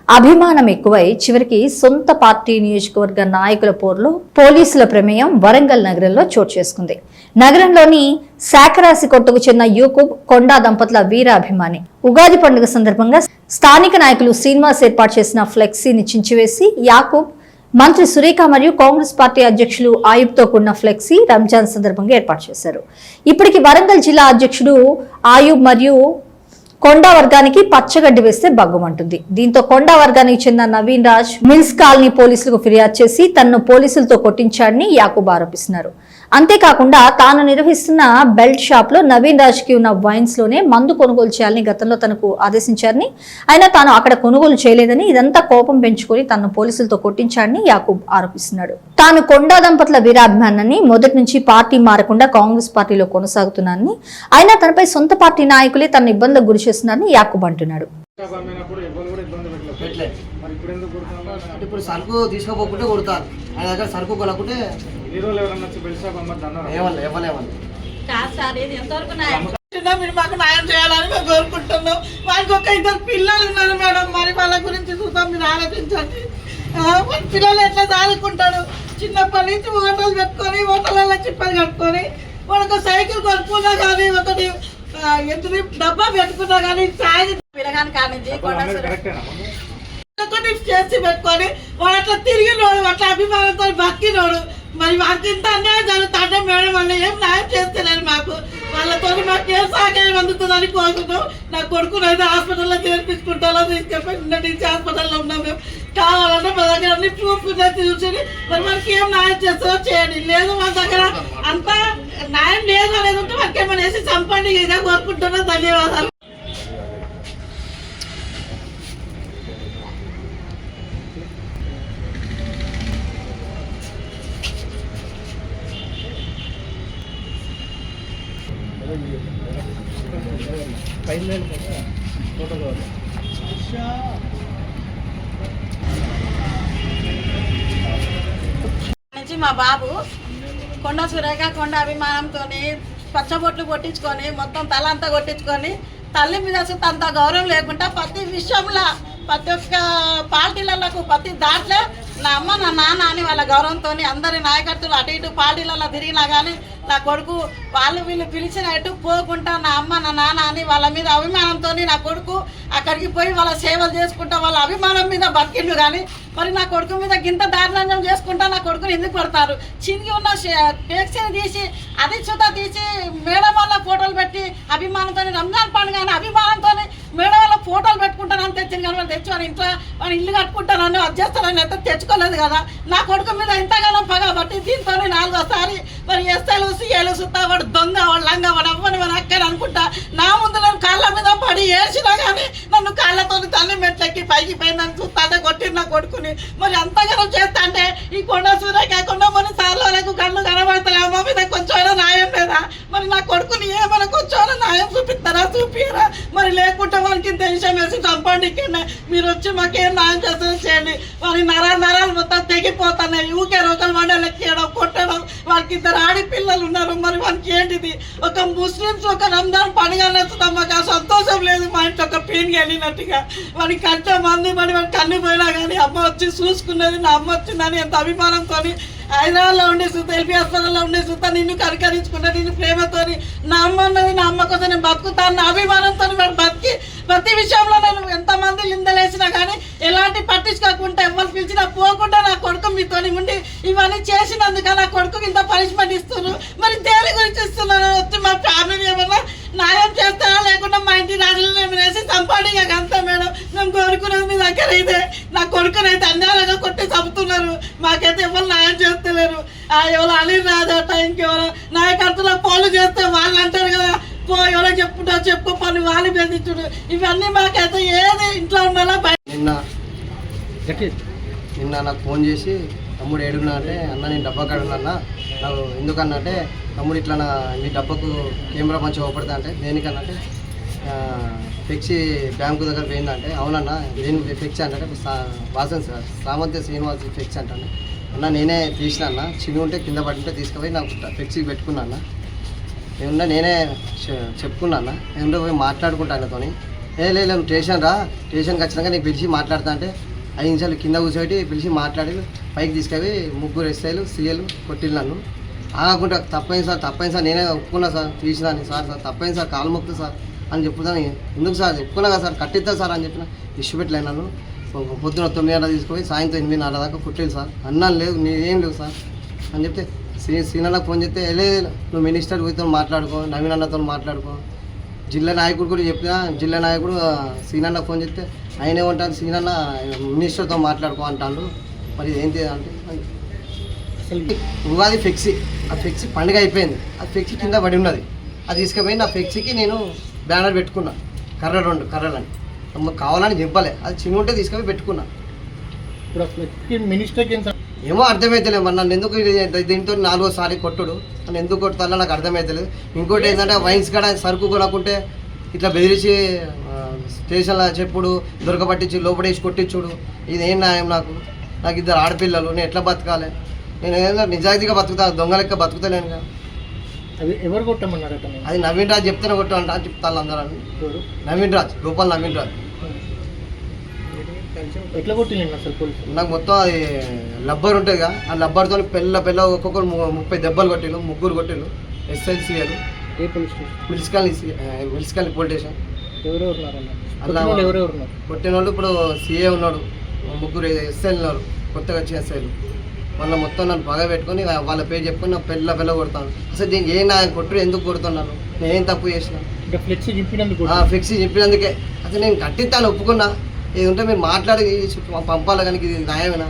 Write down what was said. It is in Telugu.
అభిమానం ఎక్కువై చివరికి సొంత పార్టీ నియోజకవర్గ నాయకుల పోరులో పోలీసుల ప్రమేయం వరంగల్ నగరంలో చోటు చేసుకుంది. నగరంలోని శాఖరాశి కొట్టుకు చెందిన యూకుబ్ కొండా దంపతుల వీర అభిమాని ఉగాది పండుగ సందర్భంగా స్థానిక నాయకులు శ్రీనివాస్ ఏర్పాటు చేసిన ఫ్లెక్సీని చించివేసి యాకూబ్ మంత్రి సురేఖ మరియు కాంగ్రెస్ పార్టీ అధ్యక్షులు ఆయుబ్తో కూడిన ఫ్లెక్సీ రంజాన్ సందర్భంగా ఏర్పాటు చేశారు. ఇప్పటికి వరంగల్ జిల్లా అధ్యక్షుడు ఆయుబ్ మరియు కొండా వర్గానికి పచ్చగడ్డి వేస్తే బగ్గుమంటుంది. దీంతో కొండా వర్గానికి చెందిన నవీన్ రాజ్ మిల్స్ కాలనీ పోలీసులకు ఫిర్యాదు చేసి తనను పోలీసులతో కొట్టించాడని యాకూబ్ ఆరోపిస్తున్నారు. అంతేకాకుండా తాను నిర్వహిస్తున్న బెల్ట్ షాప్ లో నవీన్ రాజ్ కి ఉన్న వైన్స్ లోనే మందు కొనుగోలు చేయాలని గతంలో తనకు ఆదేశించారని, అయినా తాను అక్కడ కొనుగోలు చేయలేదని, ఇదంతా కోపం పెంచుకుని తనను పోలీసులతో కొట్టించాడని యాకూబ్ ఆరోపిస్తున్నాడు. తాను కొండా దంపతుల వీరాభిమానాన్ని మొదటి నుంచి పార్టీ మారకుండా కాంగ్రెస్ పార్టీలో కొనసాగుతున్నానని, అయినా తనపై సొంత పార్టీ నాయకులే తన ఇబ్బందులకు గురి చేస్తున్నారని యాకూబ్ అంటున్నాడు. ఇప్పుడు సరుకు తీసుకోపోకుంటే కొడతారు, ఆయన దగ్గర సరుకు కొనకుంటే మీరు మాకు న్యాయం చేయాలని మేము కోరుకుంటున్నాం. వారికి ఒక 2 పిల్లలు ఉన్నారు మేడం, మరి వాళ్ళ గురించి చూద్దాం, మీరు ఆలోచించండి. పిల్లలు ఎట్లా చదువుకుంటాడు? చిన్నప్పటి నుంచి హోటల్ పెట్టుకొని హోటల్లో చిప్పలు కట్టుకొని వాళ్ళకి సైకిల్ కొనుక్కున్నా కానీ ఒకటి ఎంత డబ్బా పెట్టుకున్నా కానీ సాయి పిల్లగాని కానించి చేసి పెట్టుకొని వాడు అట్లా తిరిగినోడు, అట్లా అభిమానంతో బతికినోడు. మరి వారికి ఇంత అన్యాయం జరుగుతుంటే మేడం వాళ్ళు ఏం న్యాయం చేస్తలేరు మాకు. వాళ్ళతో మాకు ఏ సహకారం అందుతుందని కోరుకుంటాం. నా కొడుకును అయితే హాస్పిటల్లో చేర్పించుకుంటాలో తీసుకెళ్ళి నుంచి హాస్పిటల్లో ఉన్నాం. మేము కావాలంటే మా దగ్గర అన్ని ప్రూఫ్ చూసి మరి మనకి ఏం న్యాయం చేస్తారో చేయండి. లేదు మా దగ్గర అంతా న్యాయం లేదు అనేది ఉంటే మనకి ఏమైనా వేసి చంపండి. ఇదే కోరుకుంటున్నా. ధన్యవాదాలు. నుంచి మా బాబు కొండ సురేఖ కొండ అభిమానంతో పచ్చబొట్లు కొట్టించుకొని మొత్తం తల అంతా కొట్టించుకొని తల్లి మీద అసలు అంత గౌరవం లేకుండా ప్రతి విషయంలో ప్రతి ఒక్క పార్టీలకు ప్రతి దాంట్లో నా అమ్మ నా నాన్న అని వాళ్ళ గౌరవంతో అందరి నాయకత్తులు అటు ఇటు పార్టీలలో తిరిగినా కానీ నా కొడుకు వాళ్ళు వీళ్ళు పిలిచిన ఎటు పోకుండా నా అమ్మ నా నాన్న అని వాళ్ళ మీద అభిమానంతో నా కొడుకు అక్కడికి పోయి వాళ్ళ సేవలు చేసుకుంటా వాళ్ళ అభిమానం మీద బతికిండు. కానీ మరి నా కొడుకు మీద గింత దారుణం చేసుకుంటా నా కొడుకుని ఎందుకు పడతారు? చినిగి ఉన్న ఫ్లెక్సీని తీసి అది చుట్టా తీసి మేడం వల్ల ఫోటోలు పెట్టి అభిమానంతో రంజాన్ పండుగ అని అభిమానంతో మేడం వల్ల ఫోటోలు పెట్టుకుంటానని తెచ్చింది. కానీ వాళ్ళు తెచ్చి వాళ్ళ ఇంట్లో వాళ్ళ ఇల్లు కట్టుకుంటానని అది చేస్తానని అయితే తెచ్చుకోలేదు కదా. నా కొడుకు మీద ఇంతకాలం పగబట్టి దీంతో 4వసారి మరి ఎస్ఐలు సీఏలు సుత్తా వాడు దొంగ వాడు లంగా వాడు అవ్వని వాడు అక్కని అనుకుంటా నా ముందు నేను కాళ్ళ మీద పడి ఏడ్చినా కానీ నన్ను కాళ్ళతో తల్లి మెట్లెక్కి పైకి పోయిందని చూస్తానే కొట్టిన నా కొడుకుని. మరి అంతగానం చేస్తా అంటే ఈ కొండ సూర్య కాకుండా మరి సార్లకు కళ్ళు కనబడతాయి. అమ్మ మీద కొంచెం న్యాయం లేదా? మరి నా కొడుకుని ఏమైనా కొంచెం న్యాయం చూపిస్తారా? చూపియరా? మరి లేకుంటే వాళ్ళకి ఇంత విషయం వేసి చంపండి. ఇక్కడ మీరు వచ్చి మాకేం న్యాయం చేస్తారో చేయండి. వారి నరాలు మొత్తం తెగిపోతున్నాయి. ఊకే రోకలు మండలు ఎక్కడం కొట్టడం. వాళ్ళకి 2 ఆడపిల్లలు ఉన్నారు. మరి వాళ్ళకి ఏంటిది? ఒక ముస్లిమ్స్ ఒక రంజాన్ పండుగ నచ్చుతాం. మాకు ఆ సంతోషం లేదు. మా ఇంట్లో ఒక పీన్కి వెళ్ళినట్టుగా వాడికి కంటే మంది పడి వాడికి కన్ను పోయినా కానీ అమ్మ వచ్చి చూసుకునేది, నా అమ్మ వచ్చిందని ఎంత అభిమానంతో హైదరాబాద్లో ఉండే చూస్తా, ఎల్పీ హాస్పిటల్లో ఉండే చూస్తా నిన్ను కరికరించుకున్నా, నిన్ను ప్రేమతోని నా అమ్మ అన్నది నా అమ్మ కోసం నేను బతుకుతాను నా అభిమానంతో వాడు బతికి ప్రతి విషయంలో నేను ఎంతమంది నిందలేసినా కానీ ఎలాంటి పట్టించుకోకుండా ఎవరు పిలిచినా పోకుండా నా కొడుకు మీతో ఉండి ఇవన్నీ చేసినందుక నా కొడుకు ఇంత పనిష్మెంట్ ఇస్తున్నారు. మరి దేని గురించి ఇస్తున్నారు? వచ్చి మా ఫ్యామిలీ ఏమన్నా న్యాయం చేస్తారా? లేకుండా మా ఇంటి రాజులు మేము వేసి చంపాడి అంతా మేడం. మేము కోరుకునేది మీ దగ్గర ఇదే. నా కొడుకునైతే అన్యాయంగా కొట్టి చంపుతున్నారు. మాకైతే ఎవరు న్యాయం చేస్తలేరు. ఎవరు అని రాదట ఇంకెవరో నాయకత్తులో పోలు చేస్తే వాళ్ళు అంటారు కదా ఎవరో చెప్పుకుంటా చెప్పుకోపని వాళ్ళు బెదిరించుడు. ఇవన్నీ మాకైతే ఏది ఇంట్లో ఉండాలో నిన్న నాకు ఫోన్ చేసి తమ్ముడు ఏడున్నా అంటే అన్న నేను డబ్బా కాడున్నా నాకు ఎందుకన్నా అంటే తమ్ముడు ఇట్లా నీ డబ్బాకు కెమెరా మంచిగా ఓపడతా అంటే దేనికన్నా అంటే ఫ్లెక్సీ బ్యాంకు దగ్గర పోయిందంటే అవునన్నా దేని ఫ్లెక్సీ అంటే వాసన్ సార్ సామంతి శ్రీనివాస్ ఫ్లెక్సీ అంటాను అన్న నేనే తీసిన అన్న చిన్న ఉంటే కింద పడింటే తీసుకుపోయి నాకు ఫ్లెక్సీ పెట్టుకున్నా అన్న ఏమన్నా నేనే చెప్పుకున్నా అన్న ఏమన్నా పోయి మాట్లాడుకుంటా ఆయనతోని లేదు స్టేషన్ రా, స్టేషన్కి వచ్చినాక నేను పిలిచి మాట్లాడతా అంటే 5 నిమిషాలు కింద కూర్చోబెట్టి పిలిచి మాట్లాడి పైకి తీసుకెళ్ళి 3 ఎస్ఐలు సీఏలు కొట్టిల్లు నన్ను. ఆగకుండా తప్పైంది సార్ నేనే ఒప్పుకున్నా సార్, తీసినాను సార్ తప్పైంది సార్, కాలు మొక్కు సార్ అని చెప్పుతాను. ఎందుకు సార్ చెప్పుకున్నా కదా సార్, కట్టిస్తా సార్ అని చెప్పిన. ఇష్యూ పెట్టలేదు నన్ను. పొద్దున 9:30 తీసుకుపోయి సాయంత్రం 8:30 దాకా కొట్టేది సార్. అన్నాను లేదు నీదేం లేవు సార్ అని చెప్తే సీనన్నకు ఫోన్ చేస్తే లేదు నువ్వు మినిస్టర్ వీరితో మాట్లాడుకో, నవీన్ అన్నతో మాట్లాడుకో. జిల్లా నాయకుడు కూడా చెప్పినా, జిల్లా నాయకుడు సీనన్న ఫోన్ చేస్తే ఆయన ఏమంటారు, సీనన్న మినిస్టర్తో మాట్లాడుకో అంటాడు. మరి ఏంటి అంటే ఉగాది ఫ్లెక్సీ, ఆ ఫ్లెక్సీ పండుగ అయిపోయింది, ఆ ఫ్లెక్సీ కింద పడి ఉన్నది. అది తీసుకుపోయి నా ఫ్లెక్సీకి నేను బ్యానర్ పెట్టుకున్నా, కర్రలు కావాలని కావాలని చెప్పలే, అది చిన్న ఉంటే తీసుకొని పెట్టుకున్నా. ఇప్పుడు మినిస్టర్కి ఏమో అర్థమవుతలేదు మరి నన్ను ఎందుకు దీంతో 4వ కొట్టుడు, నన్ను ఎందుకు కొడతాలో నాకు అర్థమవుతలేదు. ఇంకోటి ఏంటంటే వైన్స్ కాడ సరుకు కొనకుంటే ఇట్లా బెదిరించి స్టేషన్లో చెప్పుడు దొరకబట్టించి లోపడేసి కొట్టించుడు, ఇది ఏం న్యాయం? నాకు 2 ఆడపిల్లలు, నేను ఎట్లా బతకాలి? నేను ఏదో నిజాయితీగా బతుకుతాను, దొంగ లెక్క బతుకుతలేను కదా. అది ఎవరు కొట్టమన్నారు? అది నవీన్ రాజ్ చెప్తేనే కొట్టమంట చెప్తాను అందరూ. నవీన్ రాజ్, గోపాల్ నవీన్ రాజ్. ఎట్లా కొట్టింది అసలు పోలీసు? నాకు మొత్తం అది లబ్బర్ ఉంటుంది కదా, ఆ లబ్బర్తో పెళ్ళ ఒక్కొక్కరు 30 దెబ్బలు కొట్టిళ్ళు, 3 కొట్టిళ్ళు. ఎస్ఎల్సీఎలు ఏ police station? Municipal police station. ఎవరెవరు ఉన్నారన్న? అలా ఎవరెవరు ఉన్నారు? కొట్టిన వాళ్ళు ఇప్పుడు సీఏ ఉన్నాడు, 3 ఎస్ఐలు ఉన్నారు, కొత్తగా వచ్చిన ఎస్ఐలు. వాళ్ళ మొత్తం నన్ను పగ పెట్టుకొని వాళ్ళ పేరు చెప్పుకొని నాకు పెళ్ళ కొడతాను. అసలు దీనికి ఏం నా కొట్టుడు ఎందుకు కొడుతున్నాను? నేను ఏం తప్పు చేసిన? ఫ్లెక్సీ చింపినందుకు? ఫ్లెక్సీ చెప్పినందుకే. అసలు నేను కట్టిస్తాను, ఒప్పుకున్నా. ఇది ఉంటే మీరు మాట్లాడి పంపాలి, కానీ ఇది న్యాయమేనా?